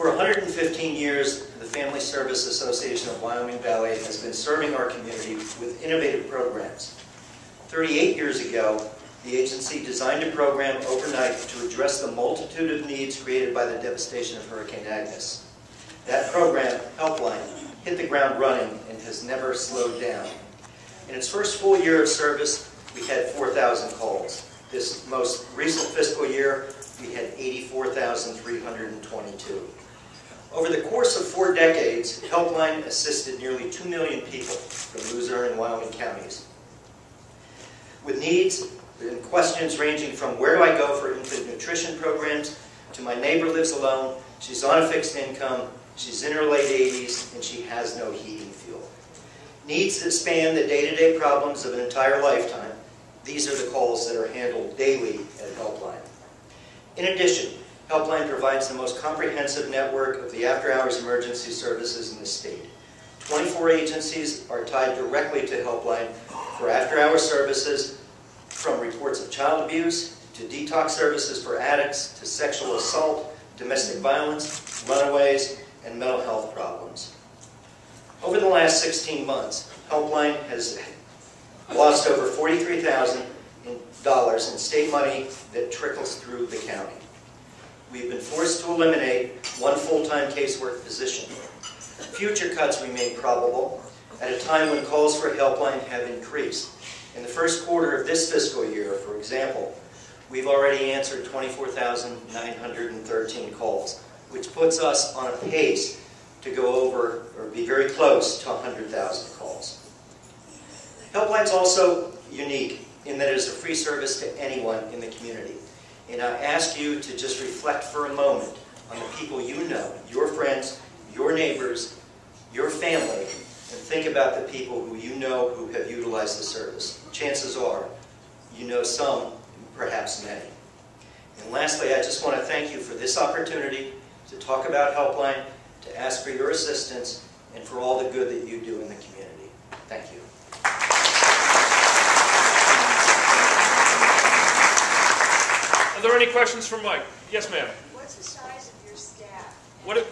For 115 years, the Family Service Association of Wyoming Valley has been serving our community with innovative programs. 38 years ago, the agency designed a program overnight to address the multitude of needs created by the devastation of Hurricane Agnes. That program, Helpline, hit the ground running and has never slowed down. In its first full year of service, we had 4,000 calls. This most recent fiscal year, we had 84,322. Over the course of 4 decades, Helpline assisted nearly 2 million people from Luzerne and Wyoming counties, with needs and questions ranging from where do I go for infant nutrition programs, to my neighbor lives alone, she's on a fixed income, she's in her late 80s, and she has no heating fuel. Needs that span the day-to-day problems of an entire lifetime. These are the calls that are handled daily at Helpline. In addition, Helpline provides the most comprehensive network of the after-hours emergency services in the state. 24 agencies are tied directly to Helpline for after-hours services, from reports of child abuse, to detox services for addicts, to sexual assault, domestic violence, runaways, and mental health problems. Over the last 16 months, Helpline has lost over $43,000 in state money that trickles through the county. We've been forced to eliminate 1 full-time casework position. Future cuts remain probable at a time when calls for Helpline have increased. In the first quarter of this fiscal year, for example, we've already answered 24,913 calls, which puts us on a pace to go over or be very close to 100,000 calls. Helpline's also unique in that it is a free service to anyone in the community. And I ask you to just reflect for a moment on the people you know, your friends, your neighbors, your family, and think about the people who you know who have utilized the service. Chances are, you know some, perhaps many. And lastly, I just want to thank you for this opportunity to talk about Helpline, to ask for your assistance, and for all the good that you do in the community. Thank you. Are there any questions for Mike? Yes, ma'am. What's the size of your staff and the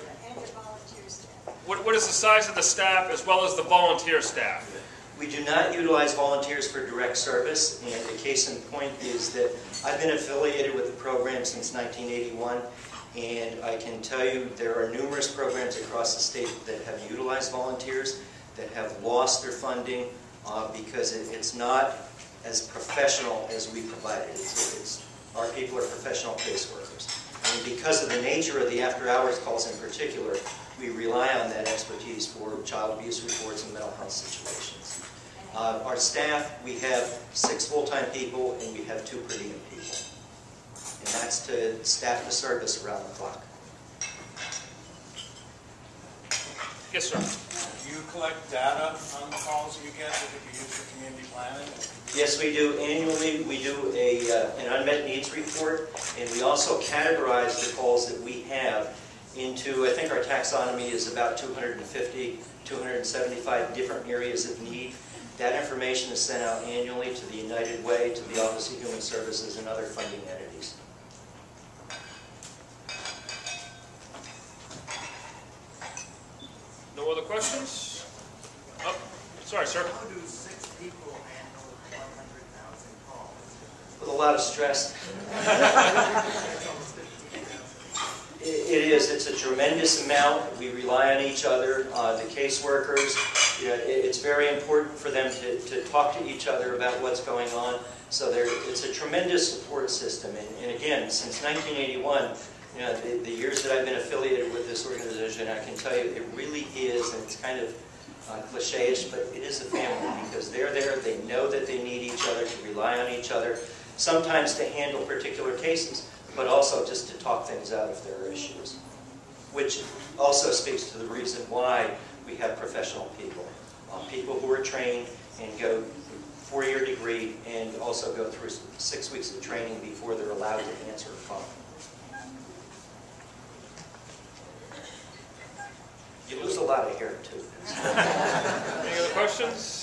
volunteer staff? What is the size of the staff as well as the volunteer staff? We do not utilize volunteers for direct service, and the case in point is that I've been affiliated with the program since 1981, and I can tell you there are numerous programs across the state that have utilized volunteers that have lost their funding because it's not as professional as we provide it. Our people are professional caseworkers. And because of the nature of the after-hours calls in particular, we rely on that expertise for child abuse reports and mental health situations. Our staff, we have 6 full-time people and we have 2 per diem people. And that's to staff the service around the clock. Yes, sir. Do you collect data on the calls you get that you use for community planning? Yes, we do. Annually, we do an unmet needs report, and we also categorize the calls that we have into, I think our taxonomy is about 250, 275 different areas of need. That information is sent out annually to the United Way, to the Office of Human Services, and other funding entities. No other questions? Oh, sorry, sir. How do 6 people handle 100,000 calls? With a lot of stress. It is. It's a tremendous amount. We rely on each other. The caseworkers, it's very important for them to talk to each other about what's going on. So it's a tremendous support system. And again, since 1981, the years that I've been affiliated with this organization, I can tell you it really is, and it's kind of cliche-ish, but it is a family because they're there, they know that they need each other, to rely on each other, sometimes to handle particular cases, but also just to talk things out if there are issues, which also speaks to the reason why we have professional people, people who are trained and go 4-year degree and also go through 6 weeks of training before they're allowed to answer a phone. You lose a lot of hair, too. Any other questions?